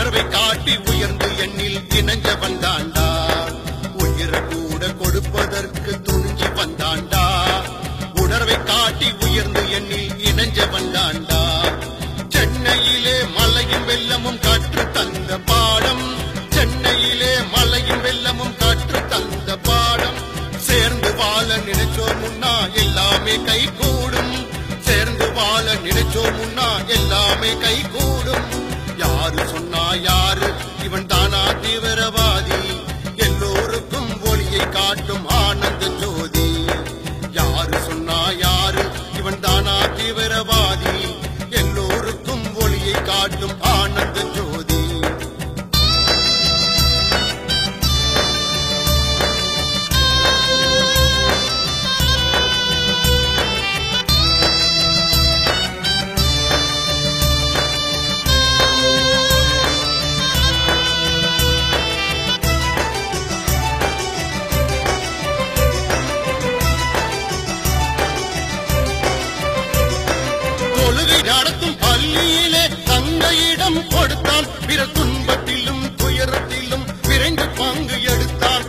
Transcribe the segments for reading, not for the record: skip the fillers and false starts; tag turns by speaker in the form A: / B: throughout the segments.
A: உணர்வை காட்டி உயர்ந்து எண்ணில் இணைஞ்ச வந்தாண்டா. உயிர கூட கொடுப்பதற்கு துணிஞ்சு வந்தாண்டா. உணர்வை காட்டி உயர்ந்து எண்ணில் இணைஞ்ச வந்தாண்டா. சென்னையிலே மலையும் வெள்ளமும் கற்று தந்த பாடம். சென்னையிலே மலையும் வெள்ளமும் கற்று தந்த பாடம். சேர்ந்து வாழ நினைச்சோம் முன்னா எல்லாமே கை கூடும். சேர்ந்து வாழ நினைச்சோம் முன்னா எல்லாமே கை கூடும். யாரு சொன்னா யாரு இவன் தானா தீவிரவாதி? எல்லோருக்கும் ஒளியை காட்டும் ஆனந்த ஜோதி. யாரு சொன்னா யாரு இவன் தானா தீவிரவாதி? எல்லோருக்கும் ஒளியை காட்டும் ஆனந்த ஜோதி. தொழுகை நடத்தும் பள்ளியிலே தங்கையிடம் கொடுத்தான். பிற துன்பத்திலும் துயரத்திலும் விரைந்து பங்கு எடுத்தான்.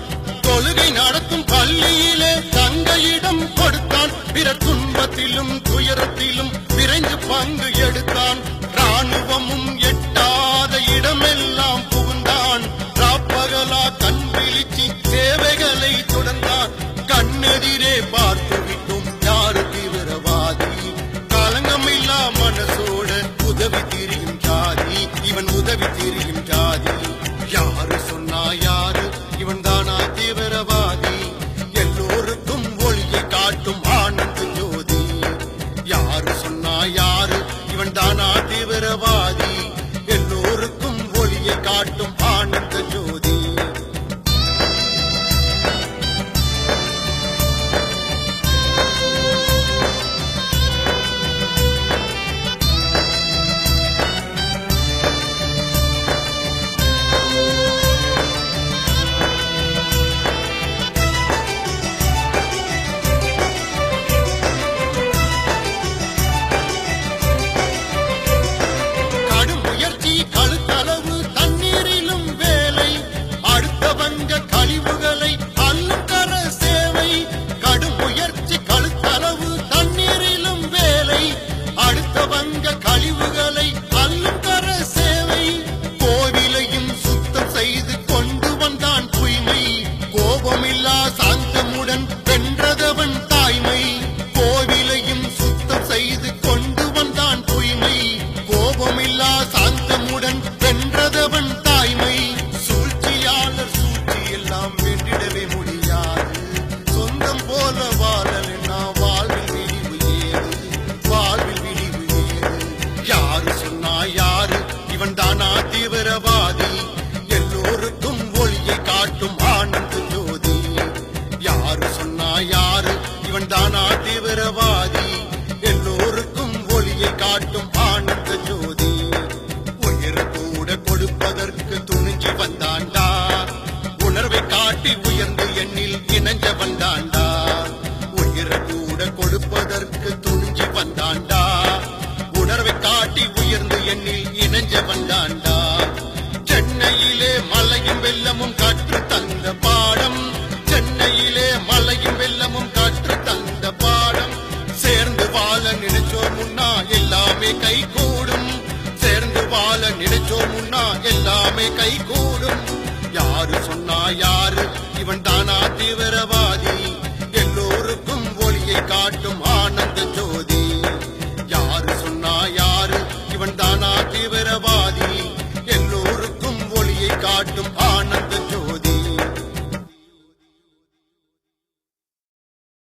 A: தொழுகை நடத்தும் பள்ளியிலே தங்கையிடம் கொடுத்தான். பிற துன்பத்திலும் துயரத்திலும் விரைந்து பங்கு எடுத்தான். ராணுவமும் எட்டாத இடமெல்லாம் புகுந்தான். ராப்பகலா கண் விழிச்சி சேவைகளை தொடர்ந்தான். கண்ணெதிரே பார்த்து விட்டும் யாரு தீவிரவாதி? களங்கமில்லா மனசோட உதவி திரியும் ஜாதி. இவன் உதவி திரியும் ஜாதி. யாரு சொன்னா யாரு இவன் தானா தீவிரவாதி? எல்லோருக்கும் ஒளியை காட்டும் ஆனந்த ஜோதி. யாரு சொன்னா யாரு இவன் தானா தீவிரவாதி? எல்லோருக்கும் ஒளியை காட்டும் ஆனந்த ஜோதி. கழுத்தளவு தண்ணீரிலும் வேலை. அடுத்தவங்க கழிவுகளை அள்ளும் கர சேவை. கடும் முயற்சி கழுத்தளவு தண்ணீரிலும் வேலை. அடுத்தவங்க கழிவுகளை அள்ளும் கர சேவை. கோவிலையும் சுத்தம் செய்து கொண்டு வந்தான் தூய்மை. கோபமில்லா சாந்தமுடன் வென்றதவன் தாய்மை. கோவிலையும் சுத்தம் செய்து கொண்டு வந்தான் தூய்மை. கோபமில்லா சாந்தமுடன் வென்றதவன் தாய்மை. சூழ்ச்சியாளர் சூழ்ச்சி எல்லாம் வென்றிடவே முடியாது. சொந்தம் போல வாழலன்னா வாழ்வில் விடிவு ஏது? வாழ்வில் விடிவு ஏது? யாரு சொன்னா யாரு இவன் தானா தீவிரவாதி? எல்லோருக்கும் ஒளியை காட்டும் ஆனந்த ஜோதி. யாரு சொன்னா யாரு இவன் தானா தீவிரவாதி? எல்லோருக்கும் ஒளியை காட்டும் ஆனந்த ஜோதி. உயிர கூட கொடுப்பதற்கு துணிஞ்சு வந்தாண்டா. உணர்வை காட்டி உயர்ந்து எண்ணில் இணைஞ்ச வந்தாண்டா. உயிர கூட கொடுப்பதற்கு துணிஞ்சு வந்தாண்டா. உணர்வை காட்டி உயர்ந்து எண்ணில் இணைஞ்ச வந்தாண்டா. சென்னையிலே மலையும் வெள்ளமும் கற்று தந்த பாடம். சென்னையிலே மலையும் வெள்ளமும் கற்று தந்த பாடம். சேர்ந்து வாழ நினைச்சோம் முன்னா எல்லாமே கை கூடும். சேர்ந்து வாழ நினைச்சோம் முன்னா எல்லாமே கை கூடும். யாரு சொன்னா யாரு இவன் தானா தீவிரவாதி? எல்லோருக்கும் ஒளியை காட்டும் ஆனந்த ஜோதி. யாரு சொன்னா யாரு இவன் தானா தீவிரவாதி? எல்லோருக்கும் ஒளியை காட்டும் ஆனந்த